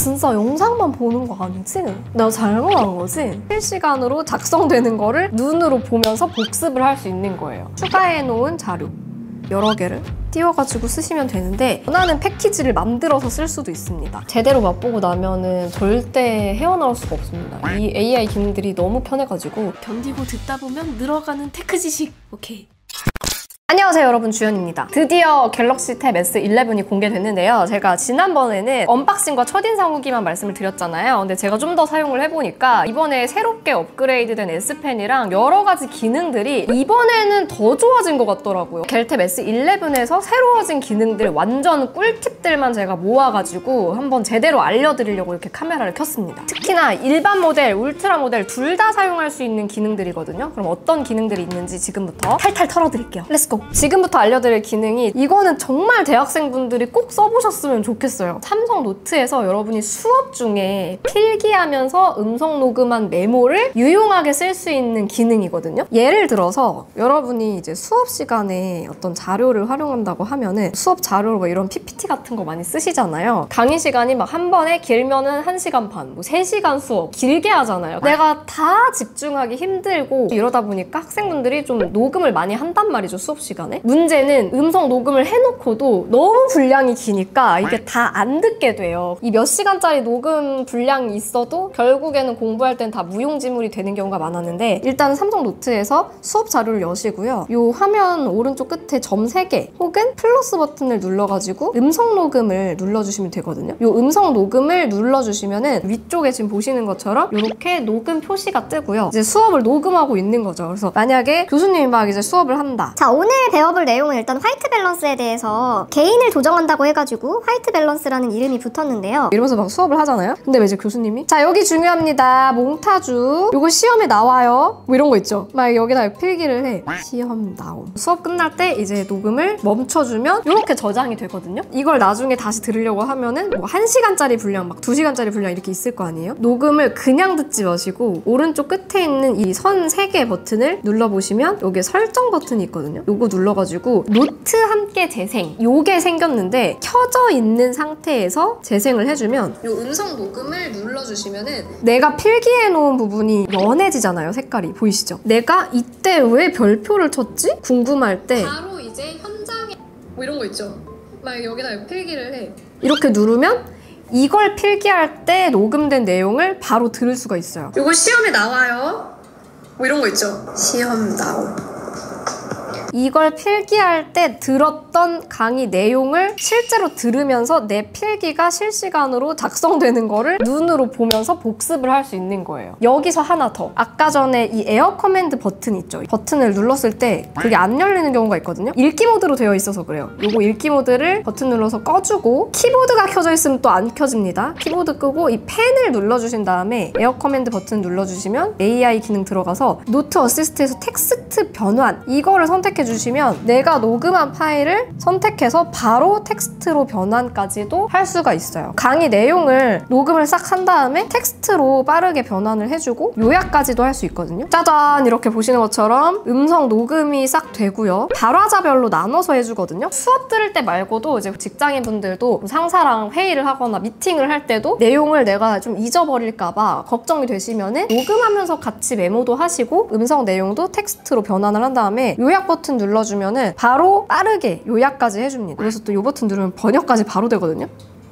진짜 영상만 보는 거 아니지? 내가 잘못한 거지? 실시간으로 작성되는 거를 눈으로 보면서 복습을 할 수 있는 거예요. 추가해놓은 자료 여러 개를 띄워가지고 쓰시면 되는데 원하는 패키지를 만들어서 쓸 수도 있습니다. 제대로 맛보고 나면은 절대 헤어나올 수가 없습니다. 이 AI 기능들이 너무 편해가지고 견디고 듣다 보면 늘어가는 테크 지식. 오케이. 안녕하세요 여러분, 주연입니다. 드디어 갤럭시 탭 S11이 공개됐는데요. 제가 지난번에는 언박싱과 첫인상 후기만 말씀을 드렸잖아요. 근데 제가 좀 더 사용을 해보니까 이번에 새롭게 업그레이드된 S펜이랑 여러 가지 기능들이 이번에는 더 좋아진 것 같더라고요. 갤탭 S11에서 새로워진 기능들 완전 꿀팁들만 제가 모아가지고 한번 제대로 알려드리려고 이렇게 카메라를 켰습니다. 특히나 일반 모델, 울트라 모델 둘 다 사용할 수 있는 기능들이거든요. 그럼 어떤 기능들이 있는지 지금부터 탈탈 털어드릴게요. 렛츠고! 지금부터 알려드릴 기능이 이거는 정말 대학생분들이 꼭 써보셨으면 좋겠어요. 삼성 노트에서 여러분이 수업 중에 필기하면서 음성 녹음한 메모를 유용하게 쓸 수 있는 기능이거든요. 예를 들어서 여러분이 이제 수업 시간에 어떤 자료를 활용한다고 하면은 수업 자료로 뭐 이런 PPT 같은 거 많이 쓰시잖아요. 강의 시간이 막 한 번에 길면은 1시간 반, 뭐 3시간 수업 길게 하잖아요. 내가 다 집중하기 힘들고 이러다 보니까 학생분들이 좀 녹음을 많이 한단 말이죠, 수업 시간에. 문제는 음성 녹음을 해놓고도 너무 분량이 기니까 이게 다 안 듣게 돼요. 이 몇 시간짜리 녹음 분량이 있어도 결국에는 공부할 땐 다 무용지물이 되는 경우가 많았는데, 일단 삼성 노트에서 수업 자료를 여시고요. 이 화면 오른쪽 끝에 점 3개 혹은 플러스 버튼을 눌러가지고 음성 녹음을 눌러주시면 되거든요. 이 음성 녹음을 눌러주시면은 위쪽에 지금 보시는 것처럼 이렇게 녹음 표시가 뜨고요. 이제 수업을 녹음하고 있는 거죠. 그래서 만약에 교수님이 막 이제 수업을 한다. 자, 오늘 배워볼 내용은 일단 화이트 밸런스에 대해서 개인을 조정한다고 해가지고 화이트 밸런스라는 이름이 붙었는데요. 이러면서 막 수업을 하잖아요. 근데 왜 이제 교수님이 자, 여기 중요합니다. 몽타주 요거 시험에 나와요. 뭐 이런 거 있죠. 막 여기다 필기를 해. 시험 나옴. 수업 끝날 때 이제 녹음을 멈춰주면 이렇게 저장이 되거든요. 이걸 나중에 다시 들으려고 하면은 뭐 1시간짜리 분량, 막 2시간짜리 분량 이렇게 있을 거 아니에요. 녹음을 그냥 듣지 마시고 오른쪽 끝에 있는 이 선 3개 버튼을 눌러보시면 여기 설정 버튼이 있거든요. 요거 눌러가지고 노트 함께 재생 요게 생겼는데, 켜져 있는 상태에서 재생을 해주면 요 음성 녹음을 눌러주시면은 내가 필기해 놓은 부분이 연해지잖아요. 색깔이 보이시죠? 내가 이때 왜 별표를 쳤지? 궁금할 때 바로 이제 현장에 뭐 이런 거 있죠? 막 여기다 필기를 해. 이렇게 누르면 이걸 필기할 때 녹음된 내용을 바로 들을 수가 있어요. 요거 시험에 나와요. 뭐 이런 거 있죠? 시험 나옴. 이걸 필기할 때 들었던 강의 내용을 실제로 들으면서 내 필기가 실시간으로 작성되는 거를 눈으로 보면서 복습을 할 수 있는 거예요. 여기서 하나 더. 아까 전에 이 에어 커맨드 버튼 있죠? 버튼을 눌렀을 때 그게 안 열리는 경우가 있거든요. 읽기 모드로 되어 있어서 그래요. 요거 읽기 모드를 버튼 눌러서 꺼주고, 키보드가 켜져 있으면 또 안 켜집니다. 키보드 끄고 이 펜을 눌러주신 다음에 에어 커맨드 버튼 눌러주시면 AI 기능 들어가서 노트 어시스트에서 텍스트 변환 이거를 선택해 주시면 내가 녹음한 파일을 선택해서 바로 텍스트로 변환까지도 할 수가 있어요. 강의 내용을 녹음을 싹 한 다음에 텍스트로 빠르게 변환을 해주고 요약까지도 할 수 있거든요. 짜잔! 이렇게 보시는 것처럼 음성 녹음이 싹 되고요. 발화자별로 나눠서 해주거든요. 수업 들을 때 말고도 이제 직장인분들도 상사랑 회의를 하거나 미팅을 할 때도 내용을 내가 좀 잊어버릴까봐 걱정이 되시면은 녹음하면서 같이 메모도 하시고 음성 내용도 텍스트로 변환을 한 다음에 요약 버튼 눌러주면은 바로 빠르게 요약까지 해줍니다. 그래서 또 이 버튼 누르면 번역까지 바로 되거든요.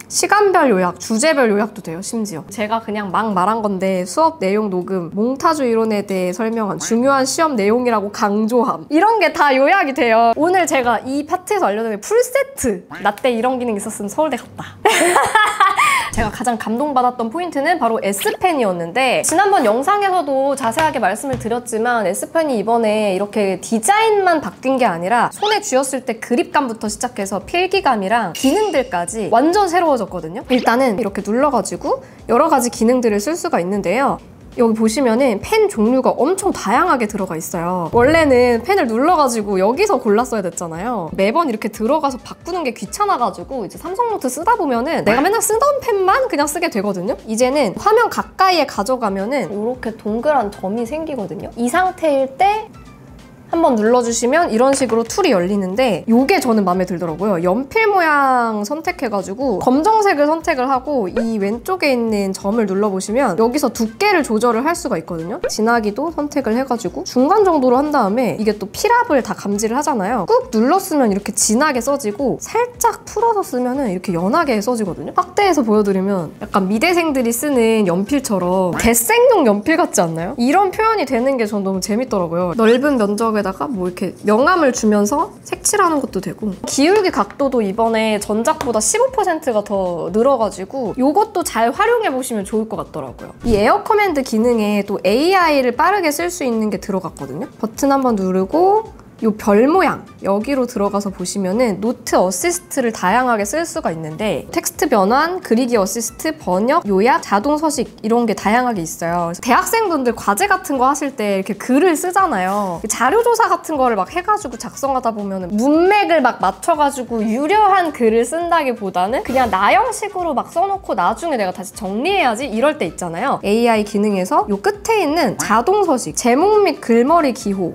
시간별 요약, 주제별 요약도 돼요, 심지어. 제가 그냥 막 말한 건데 수업 내용 녹음, 몽타주 이론에 대해 설명한 중요한 시험 내용이라고 강조함. 이런 게 다 요약이 돼요. 오늘 제가 이 파트에서 알려드린 풀세트! 나 때 이런 기능 있었으면 서울대 갔다. 제가 가장 감동받았던 포인트는 바로 S펜이었는데, 지난번 영상에서도 자세하게 말씀을 드렸지만 S펜이 이번에 이렇게 디자인만 바뀐 게 아니라 손에 쥐었을 때 그립감부터 시작해서 필기감이랑 기능들까지 완전 새로워졌거든요. 일단은 이렇게 눌러가지고 여러 가지 기능들을 쓸 수가 있는데요. 여기 보시면은 펜 종류가 엄청 다양하게 들어가 있어요. 원래는 펜을 눌러가지고 여기서 골랐어야 됐잖아요. 매번 이렇게 들어가서 바꾸는 게 귀찮아가지고 이제 삼성노트 쓰다 보면은 내가 맨날 쓰던 펜만 그냥 쓰게 되거든요. 이제는 화면 가까이에 가져가면은 이렇게 동그란 점이 생기거든요. 이 상태일 때 한번 눌러주시면 이런 식으로 툴이 열리는데 이게 저는 마음에 들더라고요. 연필 모양 선택해가지고 검정색을 선택을 하고 이 왼쪽에 있는 점을 눌러보시면 여기서 두께를 조절을 할 수가 있거든요. 진하기도 선택을 해가지고 중간 정도로 한 다음에 이게 또 필압을 다 감지를 하잖아요. 꾹 눌렀으면 이렇게 진하게 써지고 살짝 풀어서 쓰면 이렇게 연하게 써지거든요. 확대해서 보여드리면 약간 미대생들이 쓰는 연필처럼 대생용 연필 같지 않나요? 이런 표현이 되는 게 전 너무 재밌더라고요. 넓은 면적에다가 뭐 이렇게 명암을 주면서 색칠하는 것도 되고 기울기 각도도 이번에 전작보다 15%가 더 늘어가지고 이것도 잘 활용해보시면 좋을 것 같더라고요. 이 에어 커맨드 기능에 또 AI를 빠르게 쓸 수 있는 게 들어갔거든요. 버튼 한번 누르고 이 별 모양 여기로 들어가서 보시면은 노트 어시스트를 다양하게 쓸 수가 있는데 텍스트 변환, 그리기 어시스트, 번역, 요약, 자동 서식 이런 게 다양하게 있어요. 대학생분들 과제 같은 거 하실 때 이렇게 글을 쓰잖아요. 자료조사 같은 거를 막 해가지고 작성하다 보면은 문맥을 막 맞춰가지고 유려한 글을 쓴다기보다는 그냥 나형식으로 막 써놓고 나중에 내가 다시 정리해야지 이럴 때 있잖아요. AI 기능에서 이 끝에 있는 자동 서식, 제목 및 글머리 기호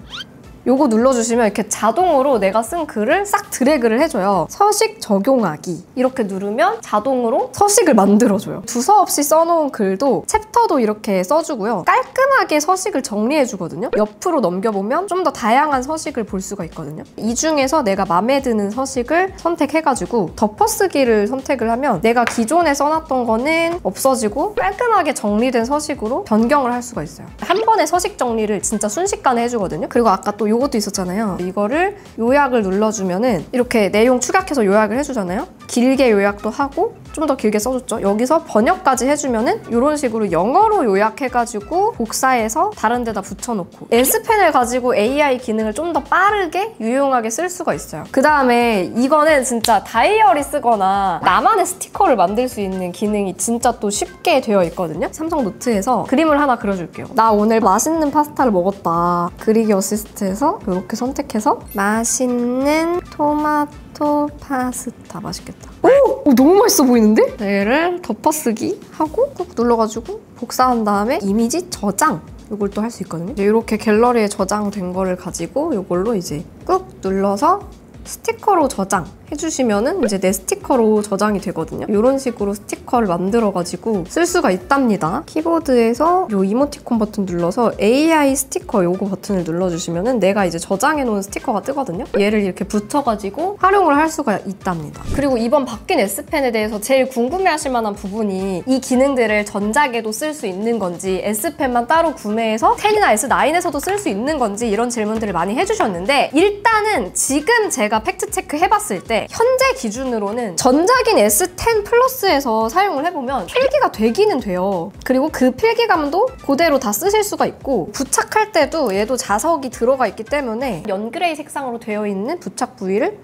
요거 눌러주시면 이렇게 자동으로 내가 쓴 글을 싹 드래그를 해줘요. 서식 적용하기 이렇게 누르면 자동으로 서식을 만들어줘요. 두서없이 써놓은 글도 챕터도 이렇게 써주고요. 깔끔하게 서식을 정리해주거든요. 옆으로 넘겨보면 좀 더 다양한 서식을 볼 수가 있거든요. 이 중에서 내가 마음에 드는 서식을 선택해가지고 덮어쓰기를 선택을 하면 내가 기존에 써놨던 거는 없어지고 깔끔하게 정리된 서식으로 변경을 할 수가 있어요. 한 번에 서식 정리를 진짜 순식간에 해주거든요. 그리고 아까 또 요것도 있었잖아요. 이거를 요약을 눌러주면은 이렇게 내용 축약해서 요약을 해주잖아요. 길게 요약도 하고 좀 더 길게 써줬죠. 여기서 번역까지 해주면은 이런 식으로 영어로 요약해가지고 복사해서 다른 데다 붙여놓고 S펜을 가지고 AI 기능을 좀 더 빠르게 유용하게 쓸 수가 있어요. 그 다음에 이거는 진짜 다이어리 쓰거나 나만의 스티커를 만들 수 있는 기능이 진짜 또 쉽게 되어 있거든요. 삼성 노트에서 그림을 하나 그려줄게요. 나 오늘 맛있는 파스타를 먹었다. 그리기 어시스트에서 이렇게 선택해서 맛있는 토마토 파스타 맛있겠다. 오, 너무 맛있어 보이는데? 얘를 덮어쓰기 하고 꾹 눌러가지고 복사한 다음에 이미지 저장 이걸 또 할 수 있거든요. 이렇게 갤러리에 저장된 거를 가지고 이걸로 이제 꾹 눌러서 스티커로 저장 해주시면은 이제 내 스티커로 저장이 되거든요. 이런 식으로 스티커를 만들어가지고 쓸 수가 있답니다. 키보드에서 이 이모티콘 버튼 눌러서 AI 스티커 요거 버튼을 눌러주시면은 내가 이제 저장해놓은 스티커가 뜨거든요. 얘를 이렇게 붙여가지고 활용을 할 수가 있답니다. 그리고 이번 바뀐 S펜에 대해서 제일 궁금해하실 만한 부분이 이 기능들을 전작에도 쓸 수 있는 건지 S펜만 따로 구매해서 10이나 S9에서도 쓸 수 있는 건지 이런 질문들을 많이 해주셨는데 일단은 지금 제가 팩트체크 해봤을 때 현재 기준으로는 전작인 S10 플러스에서 사용을 해보면 필기가 되기는 돼요. 그리고 그 필기감도 그대로 다 쓰실 수가 있고 부착할 때도 얘도 자석이 들어가 있기 때문에 연그레이 색상으로 되어 있는 부착 부위를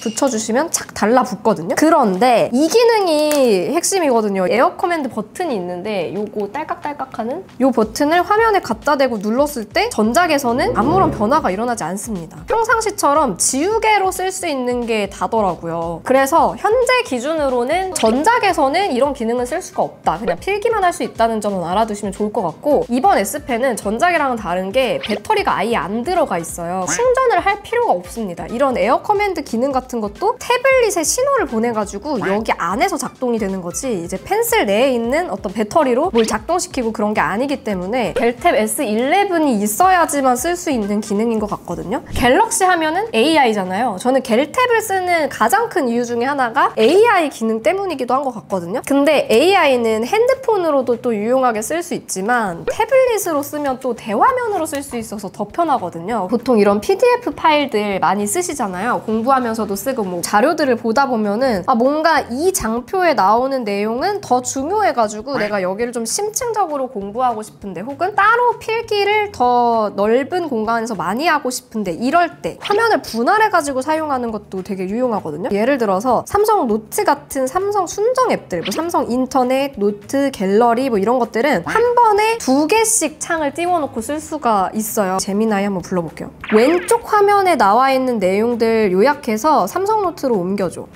붙여주시면 착 달라붙거든요. 그런데 이 기능이 핵심이거든요. 에어 커맨드 버튼이 있는데 요거 딸깍딸깍하는 요 버튼을 화면에 갖다 대고 눌렀을 때 전작에서는 아무런 변화가 일어나지 않습니다. 평상시처럼 지우개로 쓸 수 있는 게 다더라고요. 그래서 현재 기준으로는 전작에서는 이런 기능은 쓸 수가 없다. 그냥 필기만 할 수 있다는 점은 알아두시면 좋을 것 같고 이번 S펜은 전작이랑은 다른 게 배터리가 아예 안 들어가 있어요. 충전을 할 필요가 없습니다. 이런 에어 커맨드 기능 같은 것도 태블릿에 신호를 보내가지고 여기 안에서 작동이 되는 거지 이제 펜슬 내에 있는 어떤 배터리로 뭘 작동시키고 그런 게 아니기 때문에 갤탭 S11이 있어야지만 쓸 수 있는 기능인 것 같거든요. 갤럭시 하면은 AI잖아요. 저는 갤탭을 쓰는 가장 큰 이유 중에 하나가 AI 기능 때문이기도 한 것 같거든요. 근데 AI는 핸드폰으로도 또 유용하게 쓸 수 있지만 태블릿으로 쓰면 또 대화면으로 쓸 수 있어서 더 편하거든요. 보통 이런 PDF 파일들 많이 쓰시잖아요. 공부하면서도 쓰고 뭐 자료들을 보다 보면은 뭔가 이 장표에 나오는 내용은 더 중요해가지고 내가 여기를 좀 심층적으로 공부하고 싶은데 혹은 따로 필기를 더 넓은 공간에서 많이 하고 싶은데 이럴 때 화면을 분할해가지고 사용하는 것도 되게 유용하거든요. 예를 들어서 삼성 노트 같은 삼성 순정 앱들 뭐 삼성 인터넷, 노트, 갤러리 뭐 이런 것들은 한 번에 2개씩 창을 띄워놓고 쓸 수가 있어요. 제미나이 한번 불러볼게요. 왼쪽 화면에 나와 있는 내용들 요약해서 삼성 노트로 옮겨줘.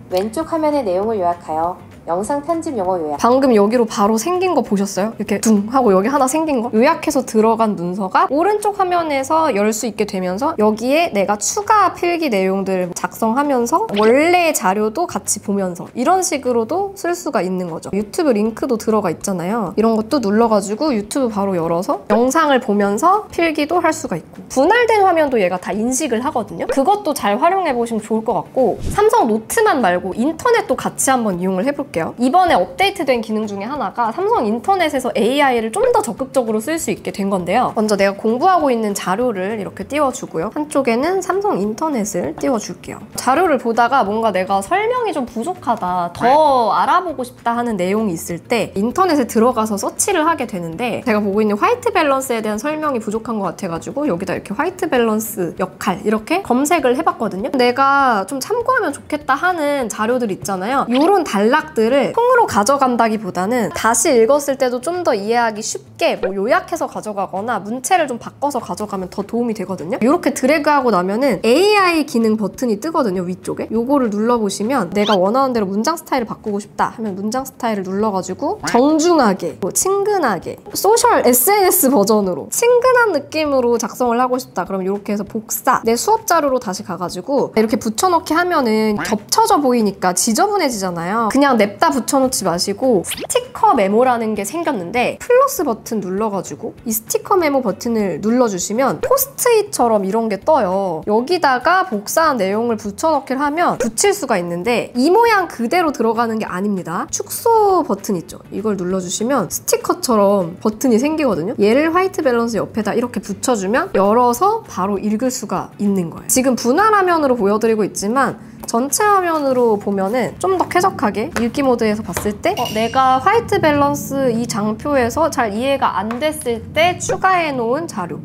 왼쪽 화면의 내용을 요약하여 영상 편집 용어 요약. 방금 여기로 바로 생긴 거 보셨어요? 이렇게 둥 하고 여기 하나 생긴 거. 요약해서 들어간 문서가 오른쪽 화면에서 열 수 있게 되면서 여기에 내가 추가 필기 내용들 작성하면서 원래 자료도 같이 보면서 이런 식으로도 쓸 수가 있는 거죠. 유튜브 링크도 들어가 있잖아요. 이런 것도 눌러가지고 유튜브 바로 열어서 영상을 보면서 필기도 할 수가 있고, 분할된 화면도 얘가 다 인식을 하거든요. 그것도 잘 활용해보시면 좋을 것 같고, 삼성 노트만 말고 인터넷도 같이 한번 이용을 해볼게요. 이번에 업데이트된 기능 중에 하나가 삼성 인터넷에서 AI를 좀 더 적극적으로 쓸 수 있게 된 건데요. 먼저 내가 공부하고 있는 자료를 이렇게 띄워주고요. 한쪽에는 삼성 인터넷을 띄워줄게요. 자료를 보다가 뭔가 내가 설명이 좀 부족하다, 더 알아보고 싶다 하는 내용이 있을 때 인터넷에 들어가서 서치를 하게 되는데, 제가 보고 있는 화이트 밸런스에 대한 설명이 부족한 것 같아가지고 여기다 이렇게 화이트 밸런스 역할 이렇게 검색을 해봤거든요. 내가 좀 참고하면 좋겠다 하는 자료들 있잖아요. 이런 단락들을 통으로 가져간다기보다는 다시 읽었을 때도 좀 더 이해하기 쉽게 뭐 요약해서 가져가거나 문체를 좀 바꿔서 가져가면 더 도움이 되거든요. 이렇게 드래그하고 나면은 AI 기능 버튼이 뜨거든요, 위쪽에. 요거를 눌러보시면 내가 원하는 대로 문장 스타일을 바꾸고 싶다 하면 문장 스타일을 눌러가지고 정중하게, 뭐 친근하게, 소셜 SNS 버전으로 친근한 느낌으로 작성을 하고 싶다 그럼 이렇게 해서 복사, 내 수업 자료로 다시 가가지고 이렇게 붙여넣기 하면은 겹쳐져 보이니까 지저분해지잖아요. 그냥 냅다 붙여놓지 마시고 스티커 메모라는 게 생겼는데 플러스 버튼 눌러가지고 이 스티커 메모 버튼을 눌러주시면 포스트잇처럼 이런 게 떠요. 여기다가 복사한 내용을 붙여넣기를 하면 붙일 수가 있는데 이 모양 그대로 들어가는 게 아닙니다. 축소 버튼 있죠? 이걸 눌러주시면 스티커처럼 버튼이 생기거든요. 얘를 화이트 밸런스 옆에다 이렇게 붙여주면 열어서 바로 읽을 수가 있는 거예요. 지금 분할 화면으로 보여드리고 있지만 전체 화면으로 보면은 좀 더 쾌적하게 읽기 모드에서 봤을 때 내가 화이트 밸런스 이 장표에서 잘 이해가 안 됐을 때 추가해 놓은 자료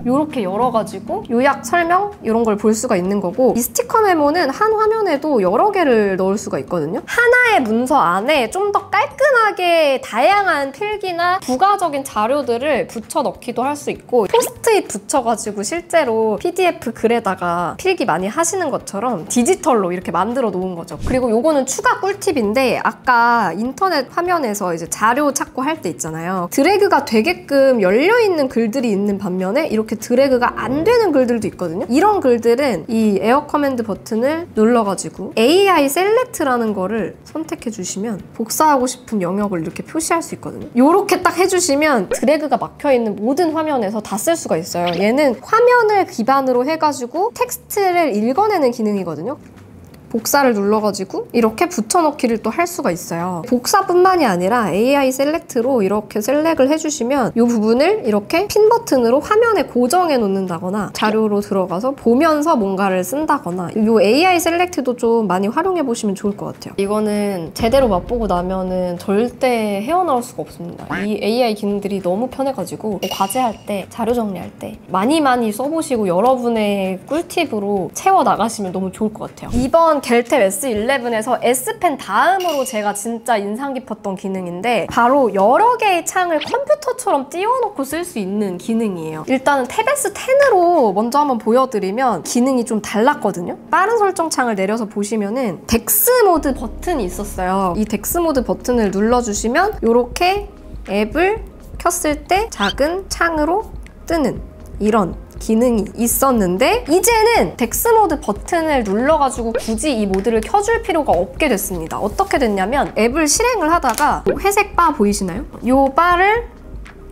이렇게 열어가지고 요약, 설명 이런 걸 볼 수가 있는 거고, 이 스티커 메모는 한 화면에도 여러 개를 넣을 수가 있거든요. 하나의 문서 안에 좀 더 깔끔하게 다양한 필기나 부가적인 자료들을 붙여 넣기도 할 수 있고, 포스트잇 붙여가지고 실제로 PDF 글에다가 필기 많이 하시는 것처럼 디지털로 이렇게 만들어 놓은 거죠. 그리고 요거는 추가 꿀팁인데, 아까 인터넷 화면에서 이제 자료 찾고 할 때 있잖아요. 드래그가 되게끔 열려있는 글들이 있는 반면에 이렇게 드래그가 안 되는 글들도 있거든요. 이런 글들은 이 에어 커맨드 버튼을 눌러가지고 AI 셀렉트라는 거를 선택해 주시면 복사하고 싶은 영역을 이렇게 표시할 수 있거든요. 이렇게 딱 해주시면 드래그가 막혀있는 모든 화면에서 다 쓸 수가 있어요. 얘는 화면을 기반으로 해가지고 텍스트를 읽어내는 기능이거든요. 복사를 눌러가지고 이렇게 붙여넣기를 또 할 수가 있어요. 복사뿐만이 아니라 AI 셀렉트로 이렇게 셀렉을 해주시면 이 부분을 이렇게 핀 버튼으로 화면에 고정해 놓는다거나 자료로 들어가서 보면서 뭔가를 쓴다거나, 이 AI 셀렉트도 좀 많이 활용해 보시면 좋을 것 같아요. 이거는 제대로 맛보고 나면은 절대 헤어나올 수가 없습니다. 이 AI 기능들이 너무 편해가지고 뭐 과제할 때, 자료 정리할 때 많이 써보시고 여러분의 꿀팁으로 채워나가시면 너무 좋을 것 같아요. 이번 겔탭 S11에서 S펜 다음으로 제가 진짜 인상 깊었던 기능인데, 바로 여러 개의 창을 컴퓨터처럼 띄워놓고 쓸 수 있는 기능이에요. 일단은 탭 S10으로 먼저 한번 보여드리면 기능이 좀 달랐거든요. 빠른 설정 창을 내려서 보시면은 덱스 모드 버튼이 있었어요. 이 덱스 모드 버튼을 눌러주시면 이렇게 앱을 켰을 때 작은 창으로 뜨는 이런 기능이 있었는데, 이제는 덱스 모드 버튼을 눌러가지고 굳이 이 모드를 켜줄 필요가 없게 됐습니다. 어떻게 됐냐면, 앱을 실행을 하다가 회색 바 보이시나요? 이 바를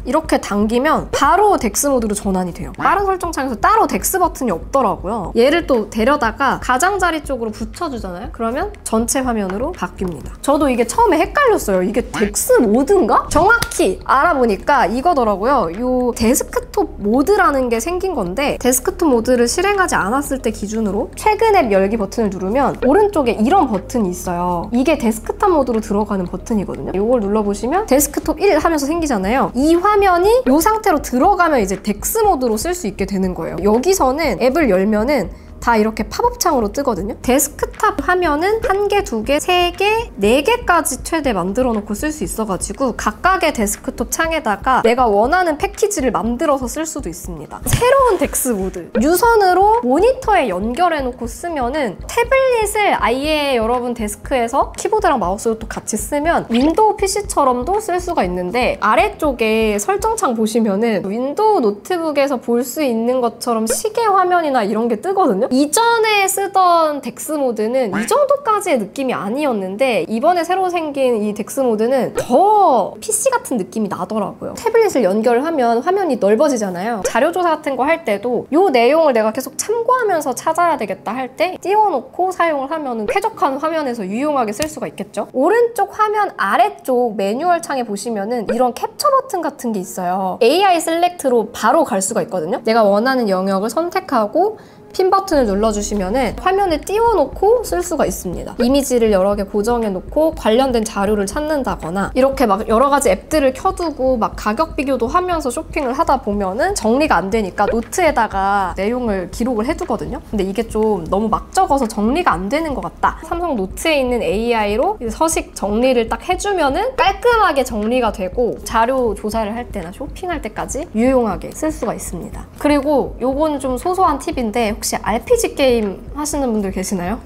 이렇게 당기면 바로 덱스 모드로 전환이 돼요. 빠른 설정 창에서 따로 덱스 버튼이 없더라고요. 얘를 또 데려다가 가장자리 쪽으로 붙여주잖아요? 그러면 전체 화면으로 바뀝니다. 저도 이게 처음에 헷갈렸어요. 이게 덱스 모드인가? 정확히 알아보니까 이거더라고요. 이 데스크톱 모드라는 게 생긴 건데, 데스크톱 모드를 실행하지 않았을 때 기준으로 최근 앱 열기 버튼을 누르면 오른쪽에 이런 버튼이 있어요. 이게 데스크탑 모드로 들어가는 버튼이거든요. 이걸 눌러보시면 데스크톱 1 하면서 생기잖아요. 이 화면이 이 상태로 들어가면 이제 덱스 모드로 쓸 수 있게 되는 거예요. 여기서는 앱을 열면은 다 이렇게 팝업 창으로 뜨거든요. 데스크탑 화면은 1개, 2개, 3개, 4개까지 최대 만들어 놓고 쓸 수 있어가지고 각각의 데스크톱 창에다가 내가 원하는 패키지를 만들어서 쓸 수도 있습니다. 새로운 덱스 모드. 유선으로 모니터에 연결해 놓고 쓰면은 태블릿을 아예 여러분 데스크에서 키보드랑 마우스로 또 같이 쓰면 윈도우 PC처럼도 쓸 수가 있는데 아래쪽에 설정창 보시면은 윈도우 노트북에서 볼 수 있는 것처럼 시계 화면이나 이런 게 뜨거든요. 이전에 쓰던 덱스 모드는 이 정도까지의 느낌이 아니었는데 이번에 새로 생긴 이 덱스 모드는 더 PC 같은 느낌이 나더라고요. 태블릿을 연결하면 화면이 넓어지잖아요. 자료조사 같은 거 할 때도 이 내용을 내가 계속 참고하면서 찾아야 되겠다 할 때 띄워놓고 사용을 하면 쾌적한 화면에서 유용하게 쓸 수가 있겠죠. 오른쪽 화면 아래쪽 매뉴얼 창에 보시면은 이런 캡처 버튼 같은 게 있어요. AI 셀렉트로 바로 갈 수가 있거든요. 내가 원하는 영역을 선택하고 핀 버튼을 눌러주시면은 화면에 띄워놓고 쓸 수가 있습니다. 이미지를 여러 개 고정해놓고 관련된 자료를 찾는다거나 이렇게 막 여러 가지 앱들을 켜두고 막 가격 비교도 하면서 쇼핑을 하다 보면은 정리가 안 되니까 노트에다가 내용을 기록을 해두거든요. 근데 이게 좀 너무 막 적어서 정리가 안 되는 것 같다. 삼성 노트에 있는 AI로 서식 정리를 딱 해주면은 깔끔하게 정리가 되고 자료 조사를 할 때나 쇼핑할 때까지 유용하게 쓸 수가 있습니다. 그리고 요거는 좀 소소한 팁인데 혹시 RPG 게임 하시는 분들 계시나요?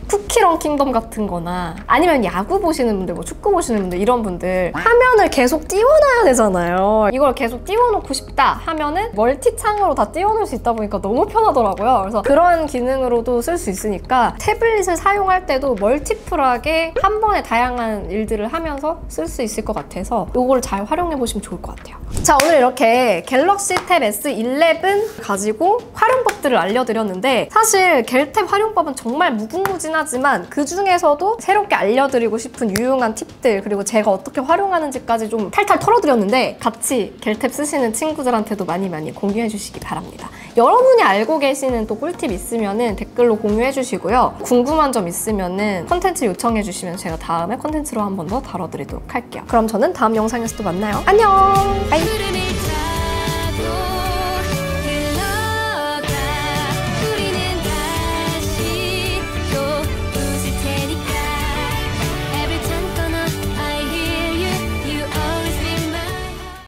쿠키런 킹덤 같은 거나 아니면 야구 보시는 분들, 뭐 축구 보시는 분들 이런 분들 화면을 계속 띄워놔야 되잖아요. 이걸 계속 띄워놓고 싶다 하면은 멀티창으로 다 띄워놓을 수 있다 보니까 너무 편하더라고요. 그래서 그런 기능으로도 쓸 수 있으니까 태블릿을 사용할 때도 멀티플하게 한 번에 다양한 일들을 하면서 쓸 수 있을 것 같아서 이걸 잘 활용해 보시면 좋을 것 같아요. 자, 오늘 이렇게 갤럭시 탭 S11 가지고 활용법들을 알려드렸는데 사실 갤탭 활용법은 정말 무궁무진하지만 그 중에서도 새롭게 알려드리고 싶은 유용한 팁들 그리고 제가 어떻게 활용하는지까지 좀 탈탈 털어드렸는데 같이 갤탭 쓰시는 친구들한테도 많이 공유해 주시기 바랍니다. 여러분이 알고 계시는 또 꿀팁 있으면은 댓글로 공유해 주시고요. 궁금한 점 있으면은 컨텐츠 요청해 주시면 제가 다음에 컨텐츠로 한 번 더 다뤄드리도록 할게요. 그럼 저는 다음 영상에서 또 만나요. 안녕! 바이!